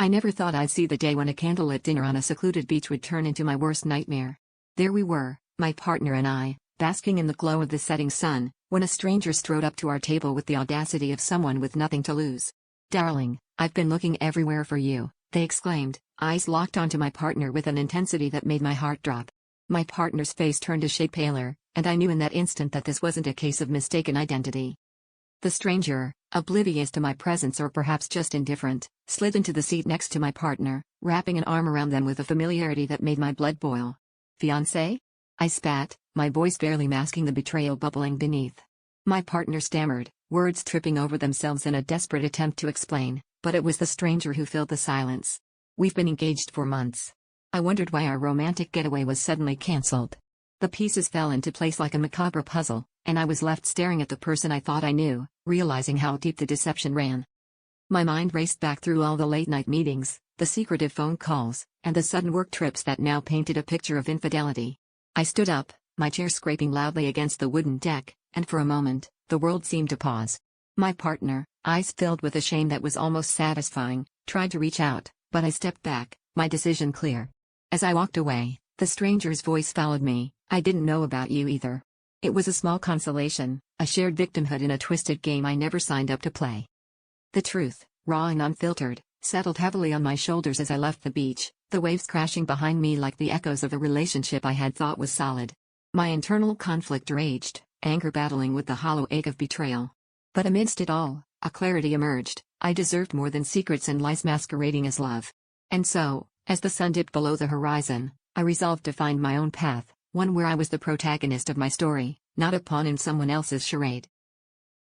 I never thought I'd see the day when a candlelit dinner on a secluded beach would turn into my worst nightmare. There we were, my partner and I, basking in the glow of the setting sun, when a stranger strode up to our table with the audacity of someone with nothing to lose. "Darling, I've been looking everywhere for you," they exclaimed, eyes locked onto my partner with an intensity that made my heart drop. My partner's face turned a shade paler, and I knew in that instant that this wasn't a case of mistaken identity. The stranger, oblivious to my presence or perhaps just indifferent, slid into the seat next to my partner, wrapping an arm around them with a familiarity that made my blood boil. "Fiancé?" I spat, my voice barely masking the betrayal bubbling beneath. My partner stammered, words tripping over themselves in a desperate attempt to explain, but it was the stranger who filled the silence. "We've been engaged for months." I wondered why our romantic getaway was suddenly cancelled. The pieces fell into place like a macabre puzzle, and I was left staring at the person I thought I knew, realizing how deep the deception ran. My mind raced back through all the late-night meetings, the secretive phone calls, and the sudden work trips that now painted a picture of infidelity. I stood up, my chair scraping loudly against the wooden deck, and for a moment, the world seemed to pause. My partner, eyes filled with a shame that was almost satisfying, tried to reach out, but I stepped back, my decision clear. As I walked away, the stranger's voice followed me. "I didn't know about you either." It was a small consolation, a shared victimhood in a twisted game I never signed up to play. The truth, raw and unfiltered, settled heavily on my shoulders as I left the beach, the waves crashing behind me like the echoes of a relationship I had thought was solid. My internal conflict raged, anger battling with the hollow ache of betrayal. But amidst it all, a clarity emerged. I deserved more than secrets and lies masquerading as love. And so, as the sun dipped below the horizon, I resolved to find my own path, one where I was the protagonist of my story, not a pawn in someone else's charade.